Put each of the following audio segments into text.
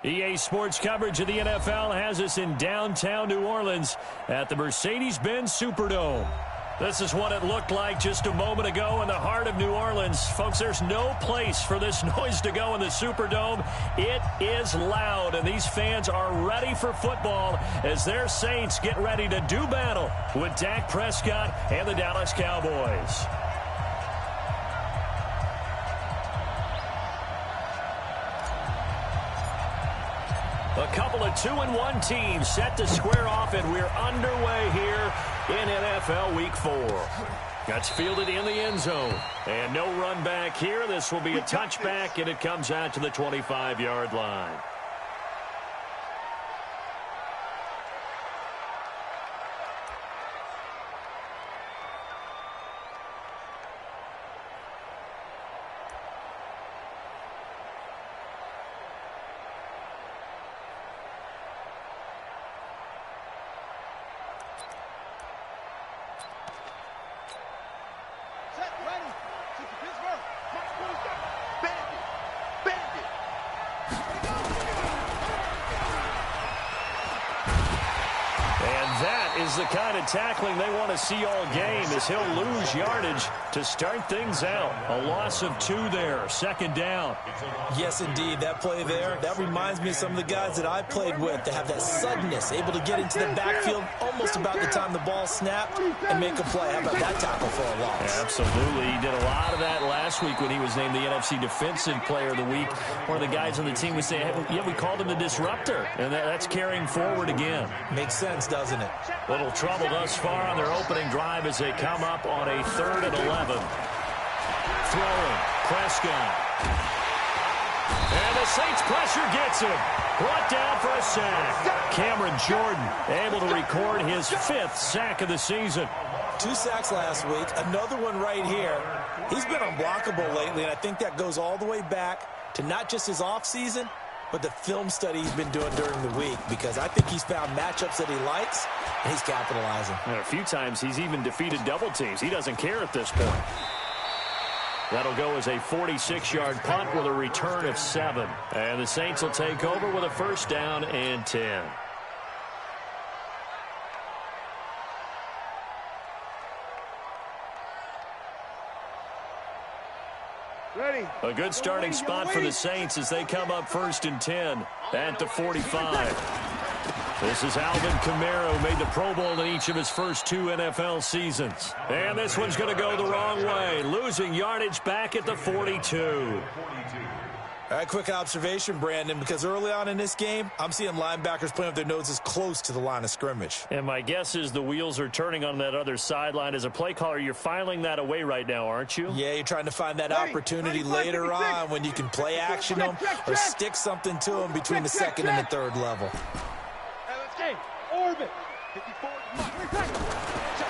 EA Sports coverage of the NFL has us in downtown New Orleans at the Mercedes-Benz Superdome. This is what it looked like just a moment ago in the heart of New Orleans. Folks, there's no place for this noise to go in the Superdome. It is loud, and these fans are ready for football as their Saints get ready to do battle with Dak Prescott and the Dallas Cowboys. A couple of 2-1 teams set to square off, and we're underway here in NFL Week 4. That's fielded in the end zone. And no run back here. This will be a touchback, and it comes out to the 25-yard line. The kind of tackling they want to see all game as he'll lose yardage to start things out. A loss of 2 there, second down. Yes, indeed. That play there, that reminds me of some of the guys that I played with that have that suddenness, able to get into the backfield almost about the time the ball snapped and make a play. How about that tackle for a loss? Yeah, absolutely. He did a lot of that last week when he was named the NFC Defensive Player of the Week. One of the guys on the team was saying, hey, yeah, we called him the disruptor, and that's carrying forward again. Makes sense, doesn't it? Little trouble thus far on their opening drive as they come up on a 3rd and 11. Throwing, Prescott. And the Saints pressure gets him. Brought down for a sack. Cameron Jordan able to record his 5th sack of the season. 2 sacks last week, another one right here. He's been unblockable lately, and I think that goes all the way back to not just his offseason, but the film study he's been doing during the week, because I think he's found matchups that he likes, and he's capitalizing. And a few times he's even defeated double teams. He doesn't care at this point. That'll go as a 46-yard punt with a return of 7. And the Saints will take over with a 1st down and 10. Ready. A good starting spot for the Saints as they come up 1st and 10 at the 45. This is Alvin Kamara, who made the Pro Bowl in each of his first 2 NFL seasons. And this one's going to go the wrong way, losing yardage back at the 42. All right, quick observation, Brandon, because early on in this game, I'm seeing linebackers playing with their noses close to the line of scrimmage. And my guess is the wheels are turning on that other sideline. As a play caller, you're filing that away right now, aren't you? Yeah, you're trying to find that opportunity later on when you can play action them or stick something to them between the 2nd and the 3rd level. Orbit.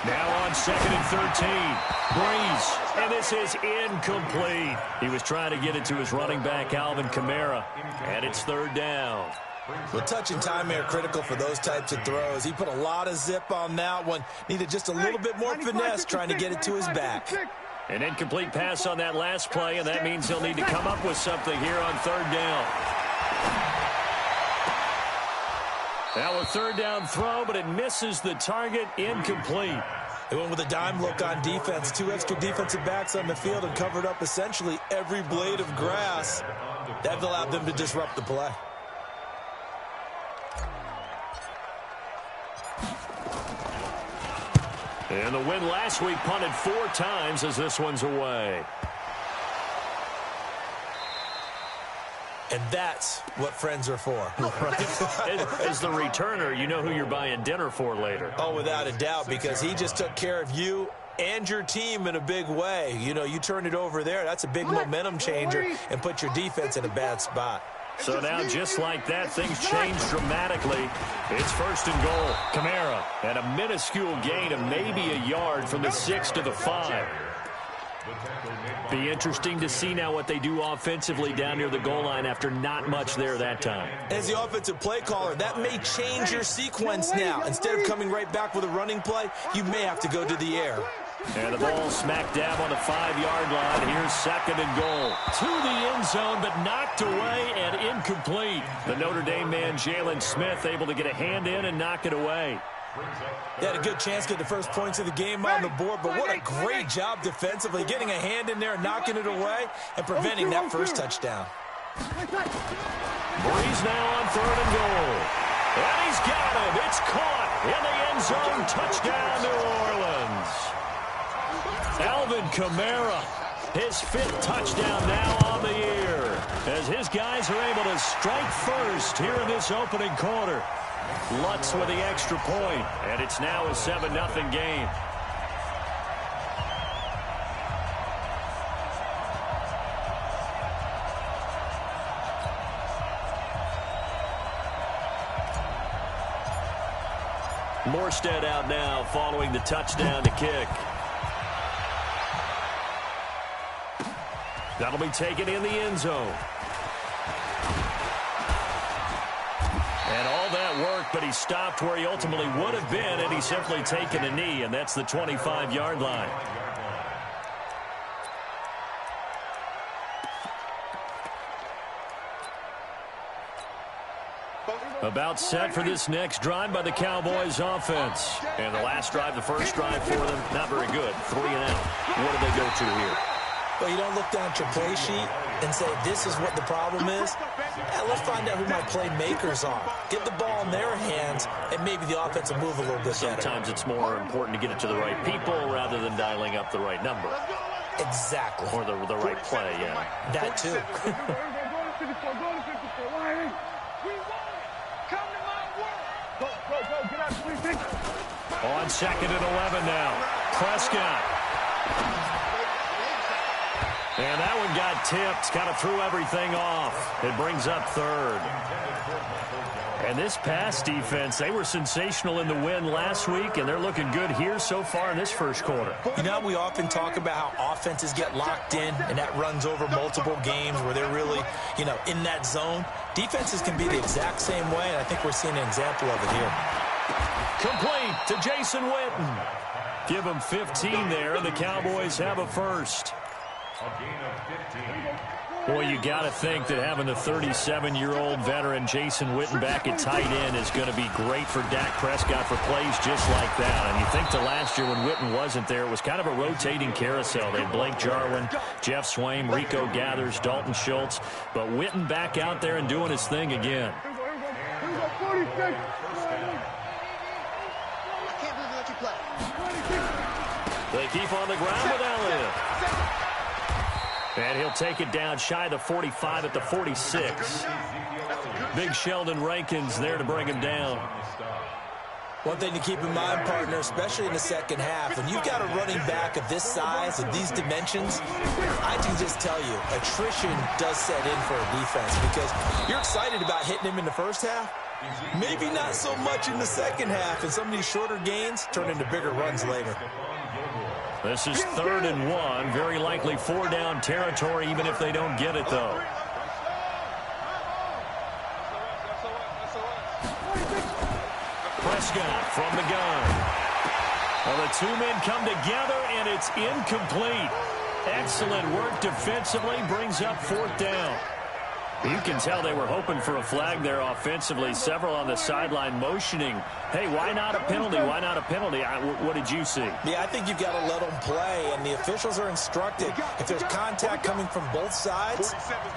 Now on 2nd and 13. Breeze. And this is incomplete. He was trying to get it to his running back, Alvin Kamara. And it's 3rd down. Well, touch and timing are critical for those types of throws. He put a lot of zip on that one. Needed just a little bit more finesse trying to get it to his back. An incomplete pass on that last play, and that means he'll need to come up with something here on 3rd down. Now a 3rd down throw, but it misses the target, incomplete. They went with a dime look on defense. 2 extra defensive backs on the field and covered up essentially every blade of grass. That allowed them to disrupt the play. And the win last week punted 4 times as this one's away. And that's what friends are for. Right. As the returner, you know who you're buying dinner for later. Oh, without a doubt, because he just took care of you and your team in a big way. You know, you turn it over there, that's a big momentum changer and put your defense in a bad spot. So now, just like that, things change dramatically. It's 1st and goal. Kamara, and a minuscule gain of maybe a yard from the 6 to the 5. Be interesting to see now what they do offensively down near the goal line after not much there that time. As the offensive play caller, that may change your sequence now. Instead of coming right back with a running play, you may have to go to the air. And the ball smack dab on the 5-yard line. Here's 2nd and goal. To the end zone, but knocked away and incomplete. The Notre Dame man, Jalen Smith, able to get a hand in and knock it away. They had a good chance to get the first points of the game on the board, but what a great job defensively, getting a hand in there, knocking it away, and preventing that first touchdown. Breeze now on 3rd and goal. And he's got it. It's caught in the end zone. Touchdown, New Orleans. Alvin Kamara, his 5th touchdown now on the year, as his guys are able to strike first here in this opening quarter. Lutz with the extra point, and it's now a 7-0 game. Morstead out now following the touchdown to kick. That'll be taken in the end zone. And all that work, but he stopped where he ultimately would have been, and he's simply taken a knee, and that's the 25-yard line. About set for this next drive by the Cowboys offense. And the last drive, the first drive for them, not very good. 3 and out. What do they go to here? Well, you don't look down at your play sheet and say, this is what the problem is. Let's find out who my playmakers are. Get the ball in their hands, and maybe the offense will move a little bit better. Sometimes it's more important to get it to the right people rather than dialing up the right number. Exactly. Or the right play, yeah. That too. On 2nd and 11 now. Prescott. And that one got tipped, kind of threw everything off. It brings up 3rd. And this pass defense, they were sensational in the win last week, and they're looking good here so far in this first quarter. You know, we often talk about how offenses get locked in, and that runs over multiple games where they're really, you know, in that zone. Defenses can be the exact same way, and I think we're seeing an example of it here. Complete to Jason Witten. Give him 15 there, and the Cowboys have a first. Boy, you got to think that having the 37-year-old veteran Jason Witten back at tight end is going to be great for Dak Prescott for plays just like that. And you think the last year when Witten wasn't there, it was kind of a rotating carousel. They had Blake Jarwin, Jeff Swaim, Rico Gathers, Dalton Schultz. But Witten back out there and doing his thing again. They keep on the ground with Elliott. And he'll take it down shy of the 45 at the 46. Big Sheldon Rankins there to bring him down. One thing to keep in mind, partner, especially in the second half, when you've got a running back of this size, of these dimensions, I can just tell you, attrition does set in for a defense because you're excited about hitting him in the first half. Maybe not so much in the second half, and some of these shorter gains turn into bigger runs later. This is 3rd and 1. Very likely 4-down territory, even if they don't get it, though. Prescott from the gun. Well, the 2 men come together, and it's incomplete. Excellent work defensively. Brings up 4th down. You can tell they were hoping for a flag there offensively. Several on the sideline motioning, hey, why not a penalty? Why not a penalty? What did you see? Yeah, I think you've got to let them play, and the officials are instructed. If there's contact coming from both sides,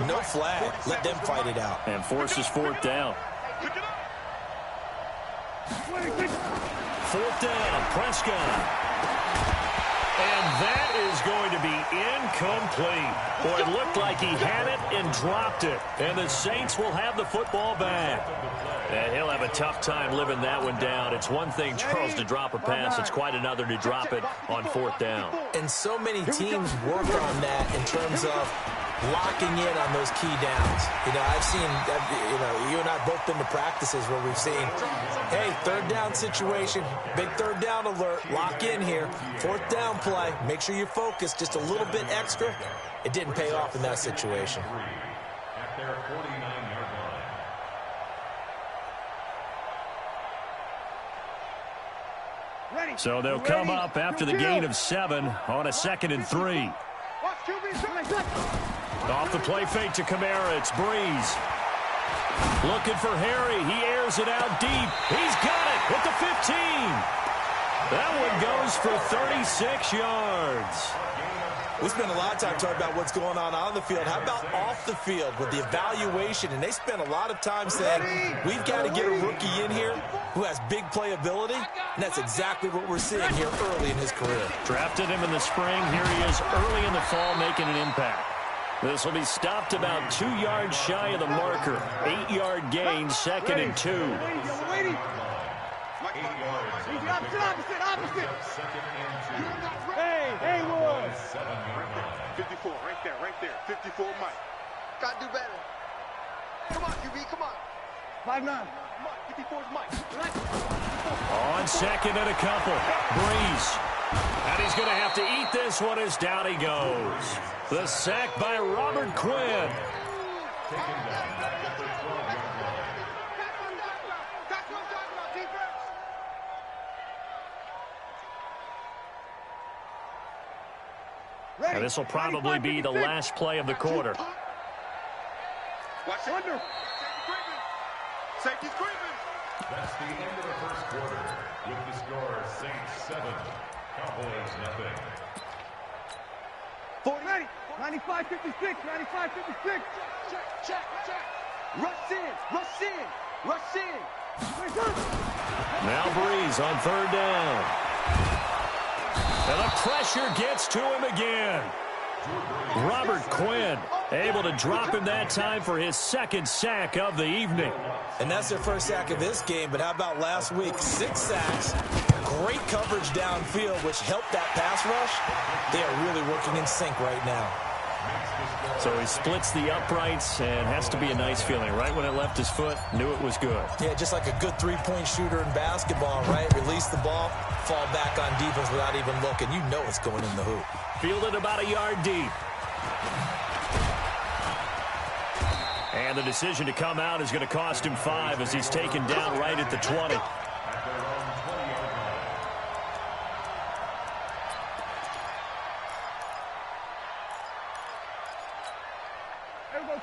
no flag. Let them fight it out. And forces 4th down. 4th down, Prescott. And that is going to be incomplete. Boy, it looked like he had it and dropped it. And the Saints will have the football back. And he'll have a tough time living that one down. It's one thing, Charles, to drop a pass. It's quite another to drop it on 4th down. And so many teams work on that in terms of locking in on those key downs. You know, I've seen, you and I both been to practices where we've seen, hey, 3rd down situation, big 3rd down alert, lock in here, 4th down play, make sure you focus just a little bit extra. It didn't pay off in that situation. At their 49-yard line. So they'll come up after the gain of 7 on a 2nd and 3. Off the play fake to Kamara. It's Breeze. Looking for Harry. He airs it out deep. He's got it at the 15. That one goes for 36 yards. We spend a lot of time talking about what's going on the field. How about off the field with the evaluation? And they spend a lot of time saying, we've got to get a rookie in here who has big playability. And that's exactly what we're seeing here early in his career. Drafted him in the spring. Here he is early in the fall making an impact. This will be stopped about 2 yards shy of the marker. 8-yard gain, 2nd and 2. Opposite. Hey, Lord. 54, right there. 54, Mike. Gotta do better. Come on, QB, come on. 5'9". Mike, 54 is Mike. On 2nd and a couple. Breeze. And he's going to have to eat this one as down he goes. The sack by Robert Quinn. And this will probably be the last play of the quarter. Watch under. Safety's creeping. That's the end of the first quarter. With the score, Saints 7, Cowboys nothing. 40, 95, 56, 95, 56. Check. Rush in. Now Breeze on 3rd down. And the pressure gets to him again. Robert Quinn able to drop him that time for his 2nd sack of the evening. And that's their first sack of this game, but how about last week? 6 sacks, great coverage downfield, which helped that pass rush. They are really working in sync right now. So he splits the uprights and has to be a nice feeling. Right when it left his foot, knew it was good. Yeah, just like a good 3-point shooter in basketball, right? Release the ball, fall back on defense without even looking. You know it's going in the hoop. Fielded about a yard deep. And the decision to come out is going to cost him 5 as he's taken down right at the 20.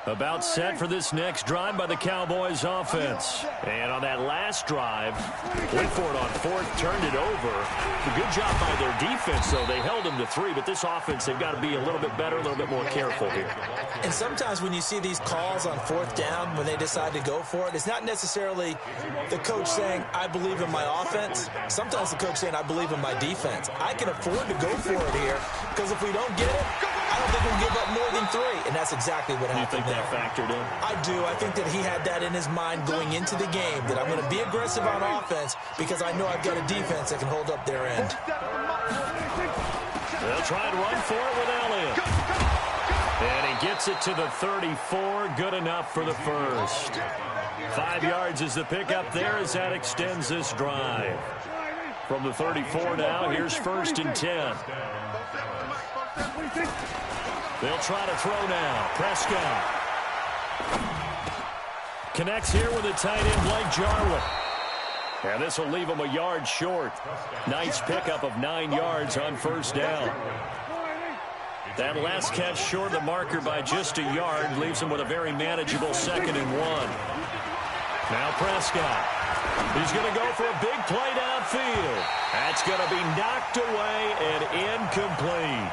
About set for this next drive by the Cowboys offense. And on that last drive, went for it on 4th, turned it over. A good job by their defense, though. They held them to 3, but this offense, they've got to be a little bit better, a little bit more careful here. And sometimes when you see these calls on 4th down, when they decide to go for it, it's not necessarily the coach saying, I believe in my offense. Sometimes the coach saying, I believe in my defense. I can afford to go for it here, because if we don't get it, I don't think we'll give up more than 3, and that's exactly what happened. You think that factored in? I do. I think that he had that in his mind going into the game, that I'm going to be aggressive on offense because I know I've got a defense that can hold up their end. They'll try and run for it with Elliott. And he gets it to the 34. Good enough for the first. 5 yards is the pickup there as that extends this drive. From the 34 now, here's 1st and 10. They'll try to throw now. Prescott connects here with a tight end, Blake Jarwin. And this will leave him a yard short. Nice pickup of 9 yards on 1st down. That last catch short of the marker by just a yard leaves him with a very manageable 2nd and 1. Now Prescott. He's going to go for a big play downfield. That's going to be knocked away and incomplete.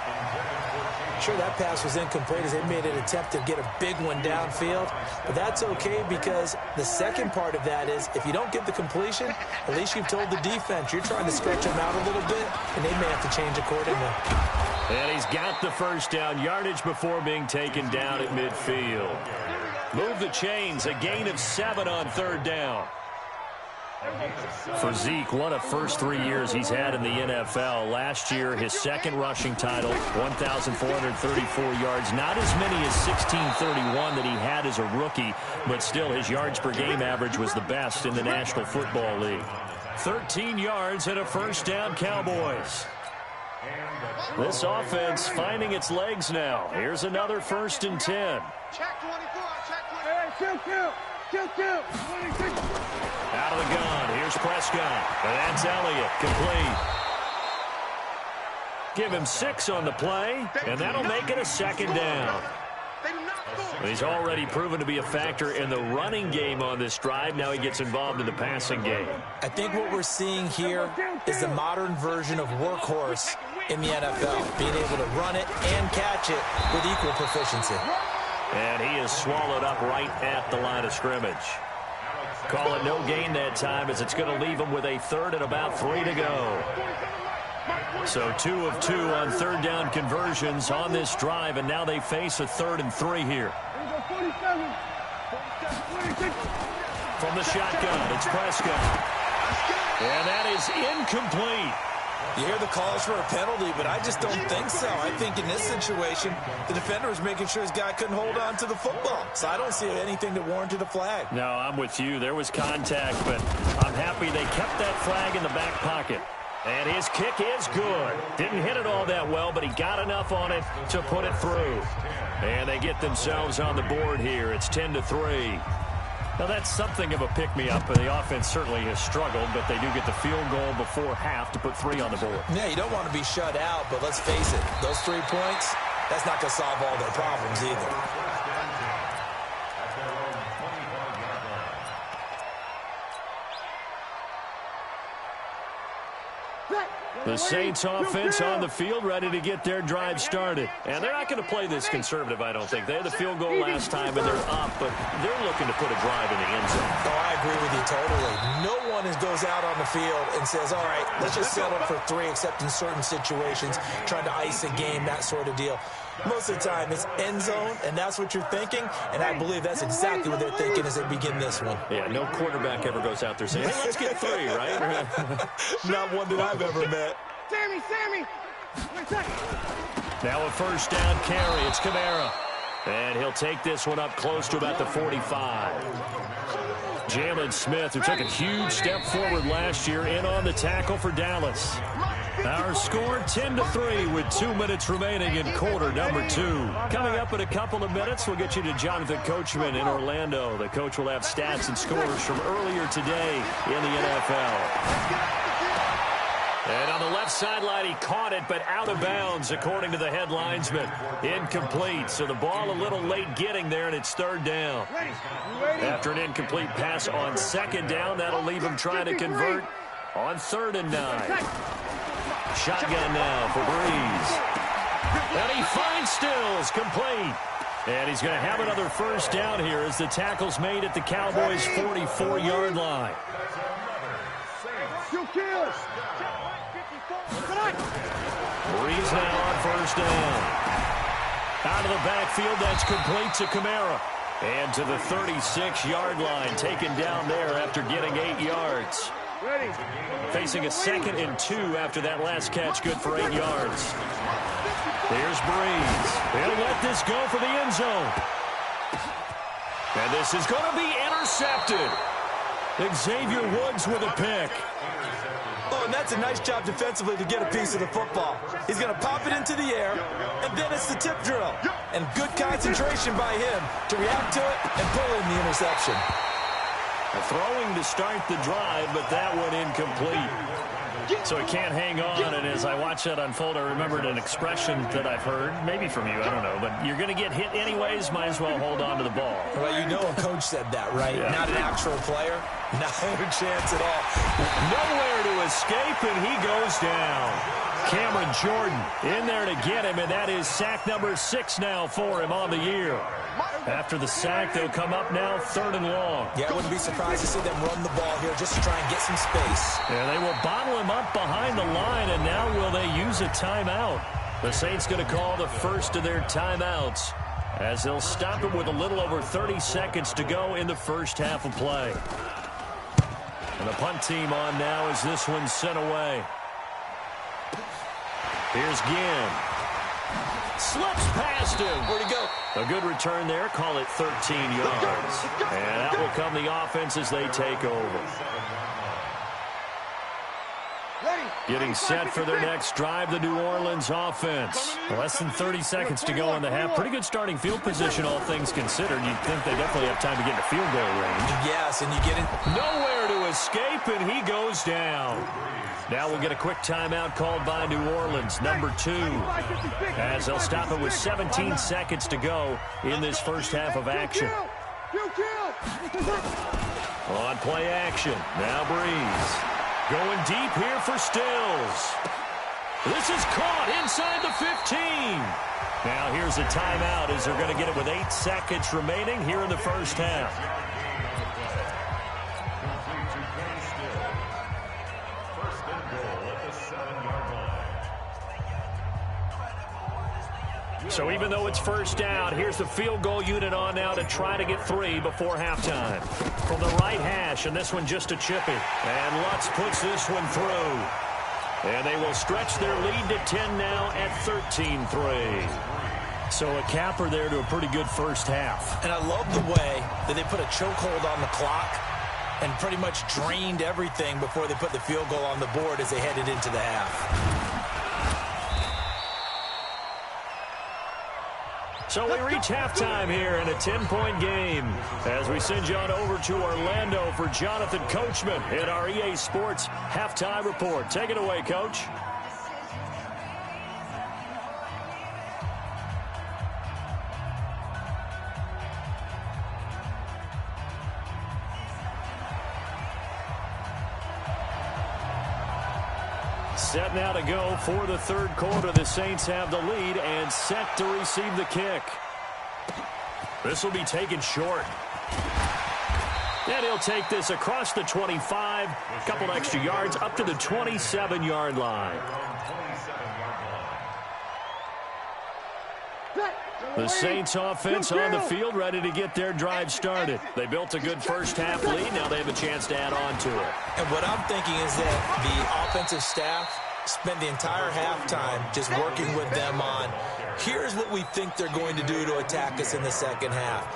Sure, that pass was incomplete as they made an attempt to get a big one downfield. But that's okay because the second part of that is if you don't get the completion, at least you've told the defense you're trying to stretch them out a little bit, and they may have to change accordingly. And he's got the 1st down yardage before being taken down at midfield. Move the chains, a gain of 7 on 3rd down. For Zeke, what a first 3 years he's had in the NFL. Last year, his 2nd rushing title, 1,434 yards. Not as many as 1,631 that he had as a rookie, but still his yards per game average was the best in the National Football League. 13 yards and a 1st down Cowboys. This offense finding its legs now. Here's another 1st and 10. Check 24, check 24. Out of the gun. Here's Prescott. And that's Elliott. Complete. Give him 6 on the play, and that'll make it a second down. He's already proven to be a factor in the running game on this drive. Now he gets involved in the passing game. I think what we're seeing here is the modern version of workhorse in the NFL, being able to run it and catch it with equal proficiency. And he is swallowed up right at the line of scrimmage. Call it no gain that time, as it's going to leave him with a third and about 3 to go. So 2 of 2 on third down conversions on this drive, and now they face a 3rd and 3 here. From the shotgun, it's Prescott. And that is incomplete. You hear the calls for a penalty, but I just don't think so. I think in this situation, the defender was making sure his guy couldn't hold on to the football. So I don't see anything that warranted a flag. No, I'm with you. There was contact, but I'm happy they kept that flag in the back pocket. And his kick is good. Didn't hit it all that well, but he got enough on it to put it through. And they get themselves on the board here. It's 10-3. Now, that's something of a pick-me-up. The offense certainly has struggled, but they do get the field goal before half to put 3 on the board. Yeah, you don't want to be shut out, but let's face it, those 3 points, that's not going to solve all their problems either. The Saints offense on the field, ready to get their drive started. And they're not going to play this conservative, I don't think. They had the field goal last time, and they're up, but they're looking to put a drive in the end zone. Oh, I agree with you totally. No one goes out on the field and says, all right, let's just settle for 3, except in certain situations, trying to ice a game, that sort of deal. Most of the time, it's end zone, and that's what you're thinking, and I believe that's exactly what they're thinking as they begin this one. Yeah, no quarterback ever goes out there saying, hey, let's get 3, right? Not one that I've ever met. Sammy! Now a first down carry. It's Kamara. And he'll take this one up close to about the 45. Jalen Smith, who took a huge step forward last year, in on the tackle for Dallas. Our score 10-3 with 2 minutes remaining in quarter number 2. Coming up in a couple of minutes, we'll get you to Jonathan Coachman in Orlando. The coach will have stats and scores from earlier today in the NFL. And on the left sideline, he caught it, but out of bounds, according to the head linesman. Incomplete, so the ball a little late getting there, and it's 3rd down. After an incomplete pass on 2nd down, that'll leave him trying to convert on 3rd and 9. Shotgun now for Breeze. And he finds Stills, complete. And he's going to have another first down here as the tackle's made at the Cowboys' 44-yard line. Breeze now on first down. Out of the backfield, that's complete to Kamara. And to the 36-yard line, taken down there after getting 8 yards. Facing a 2nd and 2 after that last catch, good for 8 yards. Here's Breeze. He'll let this go for the end zone. And this is going to be intercepted. Xavier Woods with a pick. Oh, and that's a nice job defensively to get a piece of the football. He's going to pop it into the air, and then it's the tip drill. And good concentration by him to react to it and pull in the interception. A throwing to start the drive, but that one incomplete. So he can't hang on, and as I watch that unfold, I remembered an expression that I've heard, maybe from you, I don't know, but you're going to get hit anyways, might as well hold on to the ball. Well, you know a coach said that, right? Yeah. Not an actual player. No chance at all. Nowhere to escape, and he goes down. Cameron Jordan in there to get him, and that is sack number 6 now for him on the year. After the sack, they'll come up now 3rd and long. Yeah, I wouldn't be surprised to see them run the ball here just to try and get some space. Yeah, they will bottle him up behind the line, and now will they use a timeout? The Saints going to call the first of their timeouts as they'll stop him with a little over 30 seconds to go in the first half of play. And the punt team on now as this one's sent away. Here's Ginn. Slips past him. Where'd he go? A good return there. Call it 13 yards. And that will come the offense as they take over. Ready. Getting set for their next drive, the New Orleans offense. Less than 30 seconds to go in the half. Pretty good starting field position, all things considered. You'd think they definitely have time to get into field goal range. Yes, and you get it. Nowhere to escape, and he goes down. Now we'll get a quick timeout called by New Orleans, number 2, as they'll stop it with 17 seconds to go in this first half of action. On play action, now Breeze. Going deep here for Stills. This is caught inside the 15. Now here's a timeout as they're going to get it with 8 seconds remaining here in the first half. First and goal at the 7-yard line. So even though it's first down, here's the field goal unit on now to try to get 3 before halftime. From the right hash, and this one just a chippy. And Lutz puts this one through. And they will stretch their lead to 10 now at 13-3. So a capper there to a pretty good first half. And I love the way that they put a chokehold on the clock and pretty much drained everything before they put the field goal on the board as they headed into the half. So we reach halftime here in a 10-point game as we send you on over to Orlando for Jonathan Coachman in our EA Sports Halftime Report. Take it away, Coach. Set now to go for the third quarter. The Saints have the lead and set to receive the kick. This will be taken short. And he'll take this across the 25, a couple extra yards up to the 27-yard line. The Saints offense on the field ready to get their drive started. They built a good first half lead. Now they have a chance to add on to it. And what I'm thinking is that the offensive staff spent the entire halftime just working with them on, here's what we think they're going to do to attack us in the second half.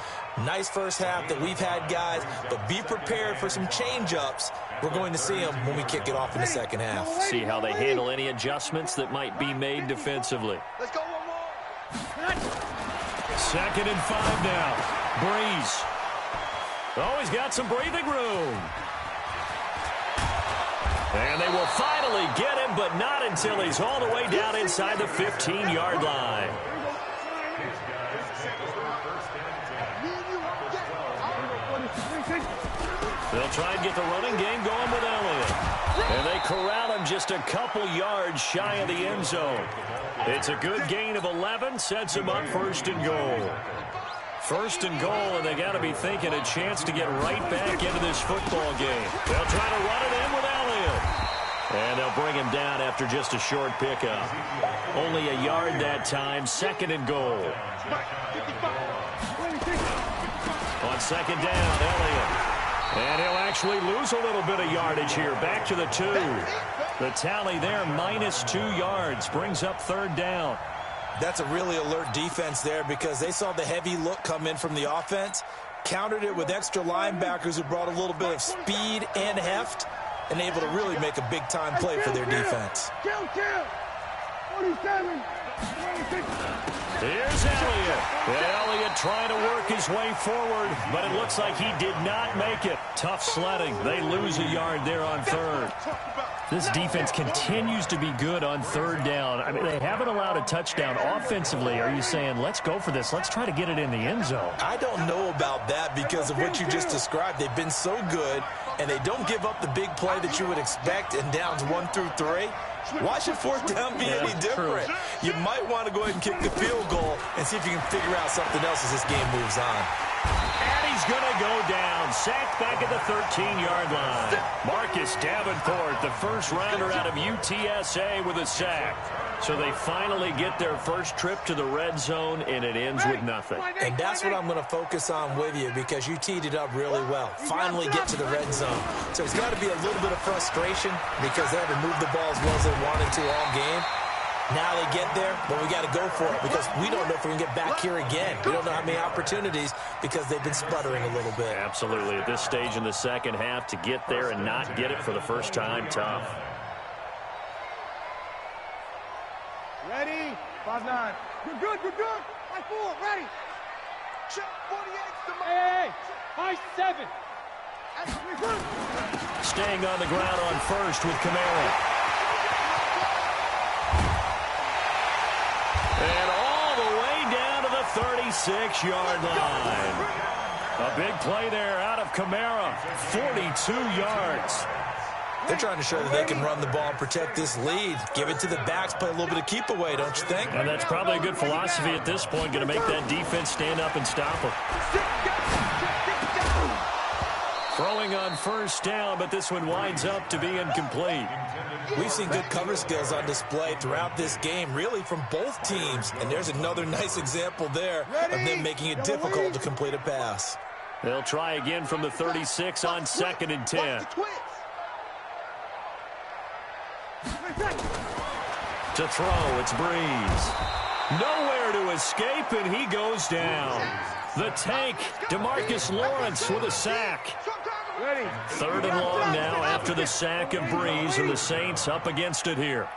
Nice first half that we've had, guys, but be prepared for some change-ups. We're going to see them when we kick it off in the second half. See how they handle any adjustments that might be made defensively. Let's go one more. 2nd and 5 now. Breeze. Oh, he's got some breathing room. And they will finally get him, but not until he's all the way down inside the 15-yard line. They'll try and get the running game going with Elliott. And they corral him just a couple yards shy of the end zone. It's a good gain of 11, sets him up 1st and goal. 1st and goal, and they got to be thinking a chance to get right back into this football game. They'll try to run it in with Elliott. And they'll bring him down after just a short pickup. Only a yard that time, 2nd and goal. On 2nd down, Elliott. And he'll actually lose a little bit of yardage here. Back to the 2. The tally there, -2 yards. Brings up 3rd down. That's a really alert defense there because they saw the heavy look come in from the offense, countered it with extra linebackers who brought a little bit of speed and heft, and able to really make a big-time play for their defense. Here's Elliott. Elliott trying to work his way forward, but it looks like he did not make it. Tough sledding. They lose a yard there on 3rd. This defense continues to be good on 3rd down. I mean, they haven't allowed a touchdown offensively. Are you saying, let's go for this, let's try to get it in the end zone? I don't know about that because of what you just described. They've been so good, and they don't give up the big play that you would expect in downs 1 through 3. Why should 4th down be any different? True. You might want to go ahead and kick the field goal and see if you can figure out something else as this game moves on. And he's going to go down. Sacked back at the 13-yard line. Marcus Davenport, the first rounder out of UTSA with a sack. So they finally get their first trip to the red zone, and it ends with nothing. And that's what I'm going to focus on with you because you teed it up really well. Finally get to the red zone. So it's got to be a little bit of frustration because they haven't moved the ball as well as they wanted to all game. Now they get there, but we got to go for it because we don't know if we can get back here again. We don't know how many opportunities because they've been sputtering a little bit. Absolutely. At this stage in the second half, to get there and not get it for the first time, tough. Ready? 5-9. We're good. We're good. 5-4. Ready. Check 48. Hey. 5-7. Staying on the ground on first with Kamara. And all the way down to the 36-yard line. A big play there out of Kamara. 42 yards. They're trying to show that they can run the ball and protect this lead. Give it to the backs, play a little bit of keep away, don't you think? And that's probably a good philosophy at this point. Going to make that defense stand up and stop them. Throwing on first down, but this one winds up to be incomplete. We've seen good cover skills on display throughout this game, really from both teams. And there's another nice example there of them making it difficult to complete a pass. They'll try again from the 36 on 2nd and 10. To throw, it's Breeze. Nowhere to escape, and he goes down. The tank, DeMarcus Lawrence with a sack. 3rd and long now after the sack of Breeze, and the Saints up against it here.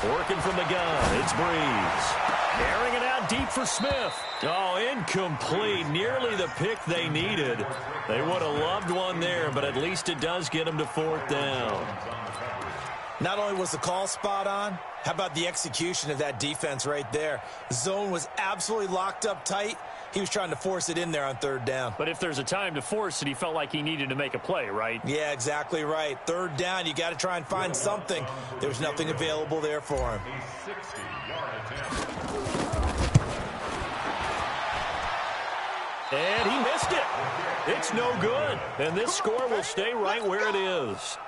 Working from the gun, it's Breeze. Airing it out deep for Smith. Oh, incomplete. Nearly the pick they needed. They would have loved one there, but at least it does get them to 4th down. Not only was the call spot on, how about the execution of that defense right there? The zone was absolutely locked up tight. He was trying to force it in there on 3rd down. But if there's a time to force it, he felt like he needed to make a play, right? Yeah, exactly right. 3rd down, you got to try and find something. There was nothing available there for him. And he missed it. It's no good. And this score will stay right where it is.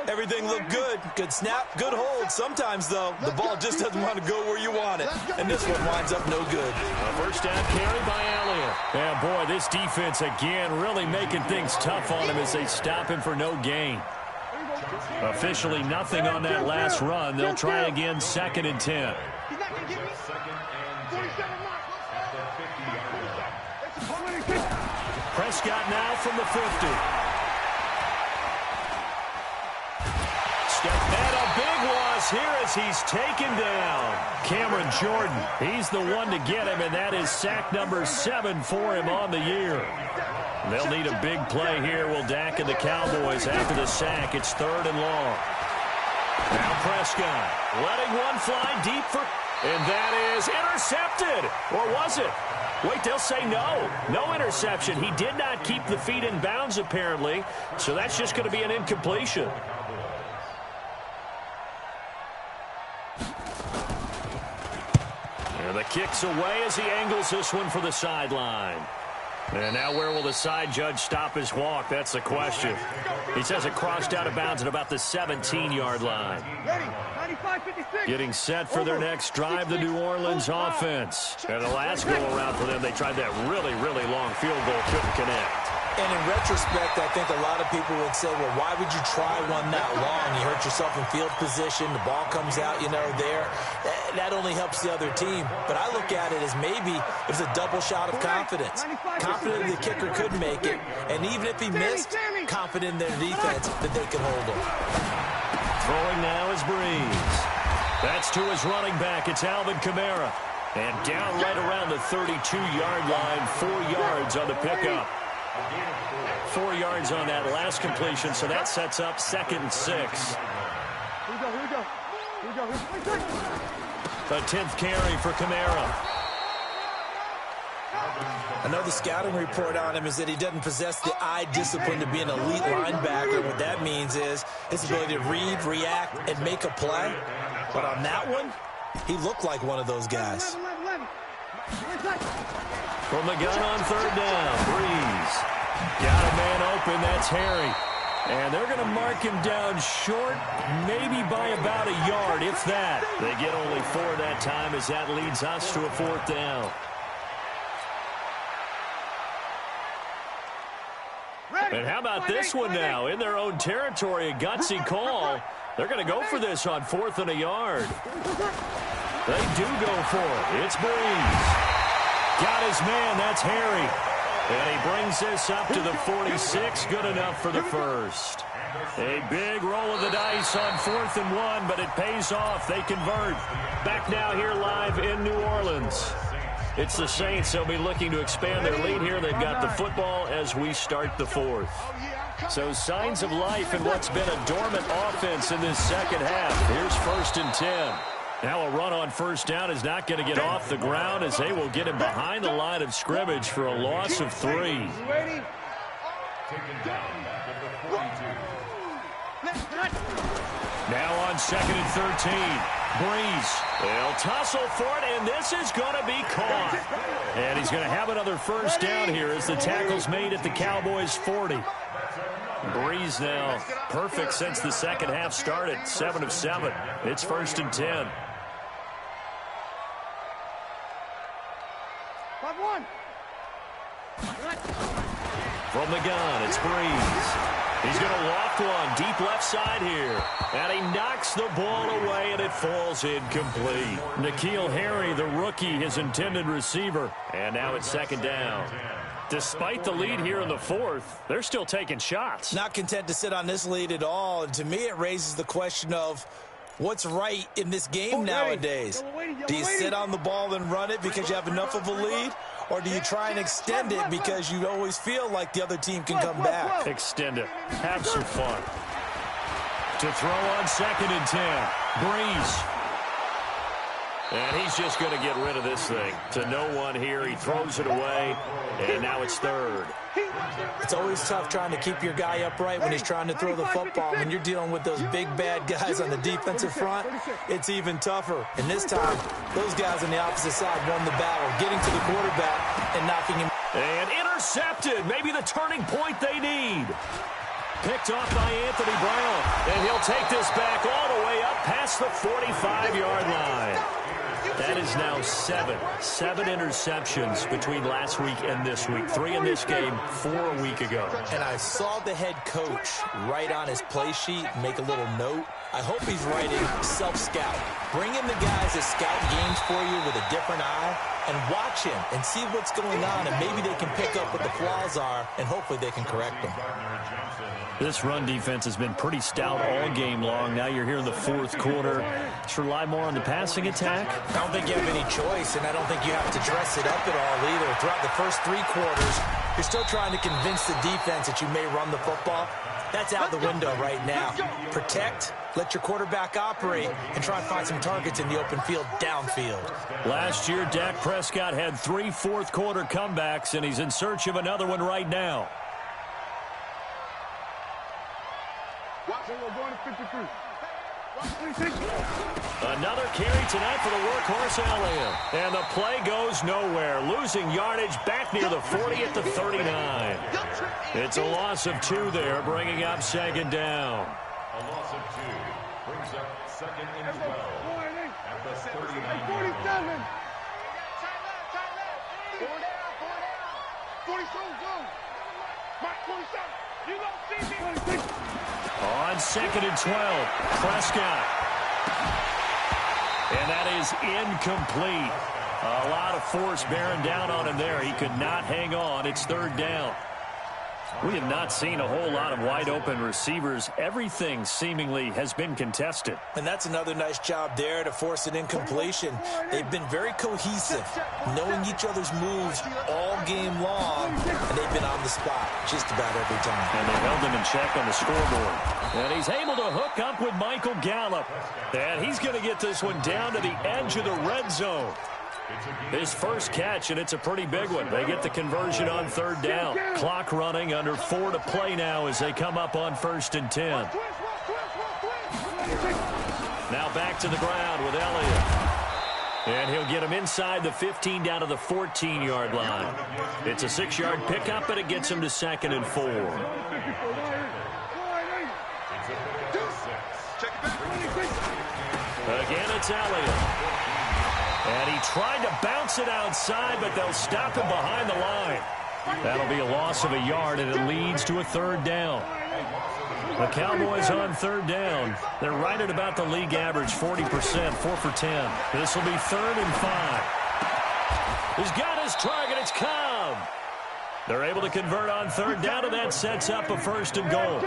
Everything looked good. Good snap, good hold. Sometimes, though, the ball just doesn't want to go where you want it. And this one winds up no good. A first down carry by Elliott. And, boy, this defense, again, really making things tough on him as they stop him for no gain. Officially nothing on that last run. They'll try again 2nd and 10. Prescott now from the 50. And a big loss here as he's taken down. Cameron Jordan, he's the one to get him, and that is sack number 7 for him on the year. They'll need a big play here. Will Dak and the Cowboys after the sack. It's 3rd and long. Now Prescott letting one fly deep for, and that is intercepted. Or was it? Wait, they'll say no. No interception. He did not keep the feet in bounds, apparently, so that's just going to be an incompletion. And the kick's away as he angles this one for the sideline. And now where will the side judge stop his walk? That's the question. He says it crossed out of bounds at about the 17-yard line. Getting set for their next drive, the New Orleans offense. And the last go-around for them, they tried that really, really long field goal, couldn't connect. And in retrospect, I think a lot of people would say, well, why would you try one that long? You hurt yourself in field position. The ball comes out, there. That only helps the other team. But I look at it as maybe it was a double shot of confidence. Confident the kicker could make it. And even if he missed, confident in their defense that they could hold him. Throwing now is Breeze. That's to his running back. It's Alvin Kamara. And down right around the 32-yard line, 4 yards on the pickup. 4 yards on that last completion, so that sets up 2nd and 6. Here we go. The 10th carry for Kamara. Another scouting report on him is that he doesn't possess the eye discipline to be an elite linebacker. What that means is his ability to read, react, and make a play. But on that one, he looked like one of those guys. From the gun on 3rd down, Breeze. Got a man open, that's Harry. And they're going to mark him down short, maybe by about a yard, if that. They get only 4 that time as that leads us to a 4th down. And how about this one now? In their own territory, a gutsy call. They're going to go for this on 4th and a yard. They do go for it. It's Breeze. Got his man, that's Harry. And he brings this up to the 46, good enough for the first. A big roll of the dice on 4th and 1, but it pays off. They convert. Back now here live in New Orleans. It's the Saints. They'll be looking to expand their lead here. They've got the football as we start the 4th. So signs of life in what's been a dormant offense in this second half. Here's 1st and 10. Now a run on 1st down is not going to get off the ground as they will get him behind the line of scrimmage for a loss of 3. Taken down at the 42. Now on 2nd and 13. Breeze. They'll tussle for it, and this is going to be caught. And he's going to have another 1st down here as the tackle's made at the Cowboys 40. Breeze now perfect since the second half started. 7 of 7. It's 1st and 10. From the gun, it's Breeze. He's going to loft one deep left side here. And he knocks the ball away, and it falls incomplete. N'Keal Harry, the rookie, his intended receiver. And now it's 2nd down. Despite the lead here in the 4th, they're still taking shots. Not content to sit on this lead at all. And to me, it raises the question of what's right in this game nowadays. Do you sit on the ball and run it because you have enough of a lead? Or do you try and extend it because you always feel like the other team can come back? Extend it. Have some fun. To throw on 2nd and 10. Breeze. And he's just going to get rid of this thing. To no one here. He throws it away. And now it's 3rd. It's always tough trying to keep your guy upright when he's trying to throw the football. When you're dealing with those big, bad guys on the defensive front, it's even tougher. And this time, those guys on the opposite side won the battle, getting to the quarterback and knocking him. And intercepted. Maybe the turning point they need. Picked off by Anthony Brown. And he'll take this back all the way up past the 45-yard line. That is now 7 interceptions between last week and this week. 3 in this game, 4 a week ago. And I saw the head coach write on his play sheet, make a little note. I hope he's writing self-scout. Bring in the guys that scout games for you with a different eye and watch him and see what's going on, and maybe they can pick up what the flaws are, and hopefully they can correct them. This run defense has been pretty stout all game long. Now you're here in the 4th quarter. Just rely more on the passing attack. I don't think you have any choice, and I don't think you have to dress it up at all either. Throughout the first 3 quarters, you're still trying to convince the defense that you may run the football. That's out the window right now. Protect, let your quarterback operate, and try and find some targets in the open field downfield. Last year, Dak Prescott had 3 4th-quarter comebacks, and he's in search of another one right now. Another carry tonight for the workhorse Elliott. And the play goes nowhere. Losing yardage back near the 40 at the 39. It's a loss of 2 there, bringing up 2nd down. A loss of 2 brings up 2nd and 12 at the 39. 47, go. Mike, 47. You don't see me. On 2nd and 12, Prescott. And that is incomplete. A lot of force bearing down on him there. He could not hang on. It's 3rd down. We have not seen a whole lot of wide-open receivers. Everything seemingly has been contested. And that's another nice job there to force an incompletion. They've been very cohesive, knowing each other's moves all game long, and they've been on the spot just about every time. And they held him in check on the scoreboard. And he's able to hook up with Michael Gallup. And he's going to get this one down to the edge of the red zone. His first catch, and it's a pretty big one. They get the conversion on 3rd down. Clock running, under 4 to play now as they come up on 1st and 10. Now back to the ground with Elliott. And he'll get him inside the 15 down to the 14-yard line. It's a 6-yard pickup, and it gets him to 2nd and 4. Again, it's Elliott. And he tried to bounce it outside, but they'll stop him behind the line. That'll be a loss of a yard, and it leads to a 3rd down. The Cowboys on 3rd down. They're right at about the league average, 40%, 4 for 10. This will be 3rd and 5. He's got his target. It's Cobb. They're able to convert on 3rd down, and that sets up a 1st and goal.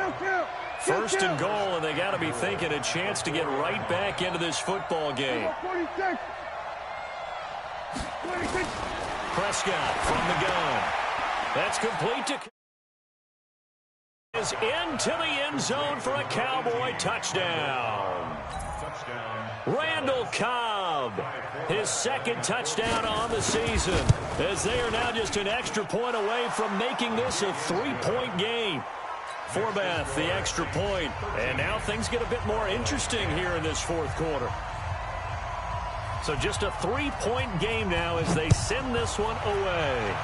First and goal, and they got to be thinking a chance to get right back into this football game. 46. Prescott from the gun. That's complete to is into the end zone for a Cowboy touchdown. Randall Cobb, his second touchdown on the season, as they are now just an extra point away from making this a 3-point game. Forbath, the extra point, and now things get a bit more interesting here in this fourth quarter. So just a 3-point game now as they send this one away.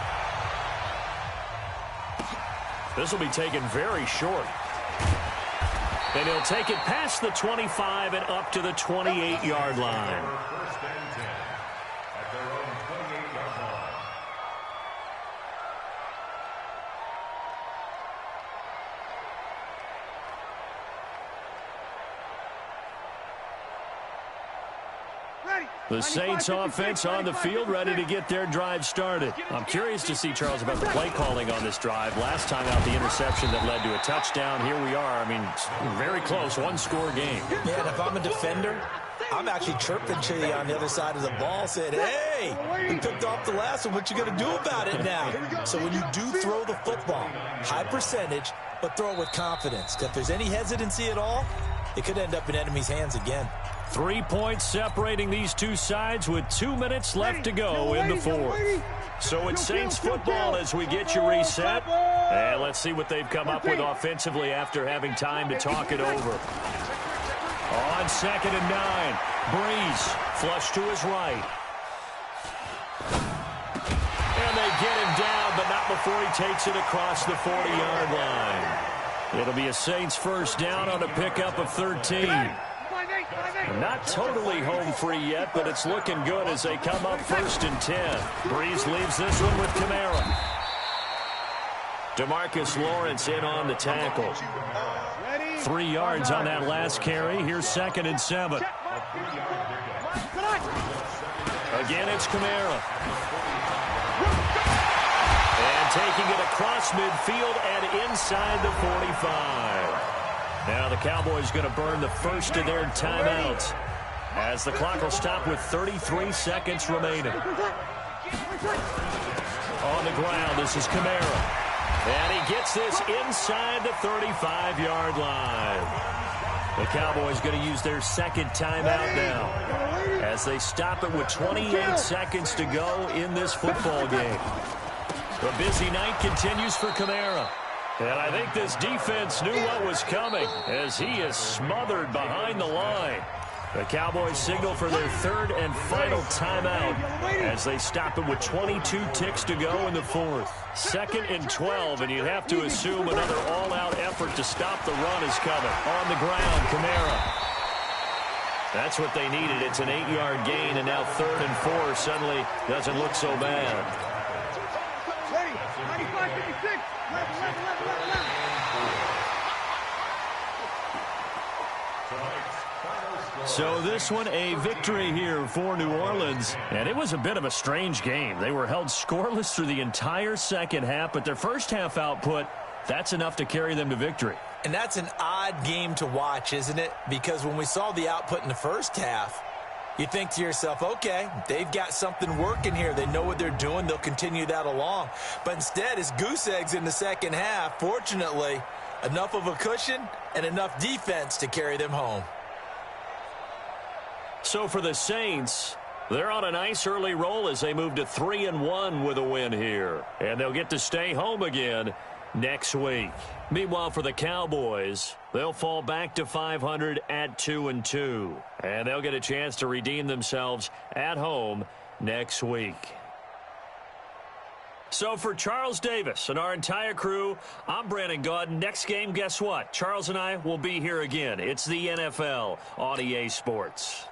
This will be taken very short. And he'll take it past the 25 and up to the 28-yard line. First and 10 at their own 28-yard line. The Saints offense on the field, ready to get their drive started. I'm curious to see, Charles, about the play calling on this drive. Last time out, the interception that led to a touchdown. Here we are. I mean, very close, one-score game. Yeah, and if I'm a defender, I'm actually chirping to you on the other side of the ball, saying, hey, we picked off the last one. What you going to do about it now? So when you do throw the football, high percentage, but throw it with confidence. If there's any hesitancy at all, it could end up in enemy's hands again. 3 points separating these two sides with 2 minutes left to go in the fourth. So it's Saints football as we get you reset. And let's see what they've come up with offensively after having time to talk it over. On 2nd and 9, Breeze flush to his right. And they get him down, but not before he takes it across the 40-yard line. It'll be a Saints first down on a pickup of 13. Not totally home free yet, but it's looking good as they come up 1st and 10. Breeze leaves this one with Kamara. DeMarcus Lawrence in on the tackle. 3 yards on that last carry. Here's 2nd and 7. Again, it's Kamara. And taking it across midfield and inside the 45. Now the Cowboys going to burn the first of their timeouts as the clock will stop with 33 seconds remaining. On the ground, this is Kamara. And he gets this inside the 35-yard line. The Cowboys going to use their second timeout now as they stop it with 28 seconds to go in this football game. The busy night continues for Kamara. And I think this defense knew what was coming as he is smothered behind the line. The Cowboys signal for their third and final timeout as they stop it with 22 ticks to go in the fourth. 2nd and 12, and you'd have to assume another all-out effort to stop the run is coming. On the ground, Kamara. That's what they needed. It's an 8-yard gain, and now 3rd and 4 suddenly doesn't look so bad. So this one a victory here for New Orleans, and it was a bit of a strange game. They were held scoreless through the entire second half, but their first half output, that's enough to carry them to victory. And that's an odd game to watch, isn't it? Because when we saw the output in the first half, you think to yourself, okay, they've got something working here. They know what they're doing. They'll continue that along. But instead, it's goose eggs in the second half. Fortunately, enough of a cushion and enough defense to carry them home. So for the Saints, they're on a nice early roll as they move to 3-1 with a win here. And they'll get to stay home again next week. Meanwhile, for the Cowboys, they'll fall back to 500 at 2-2. And they'll get a chance to redeem themselves at home next week. So for Charles Davis and our entire crew, I'm Brandon Gaudin. Next game, guess what? Charles and I will be here again. It's the NFL on EA Sports.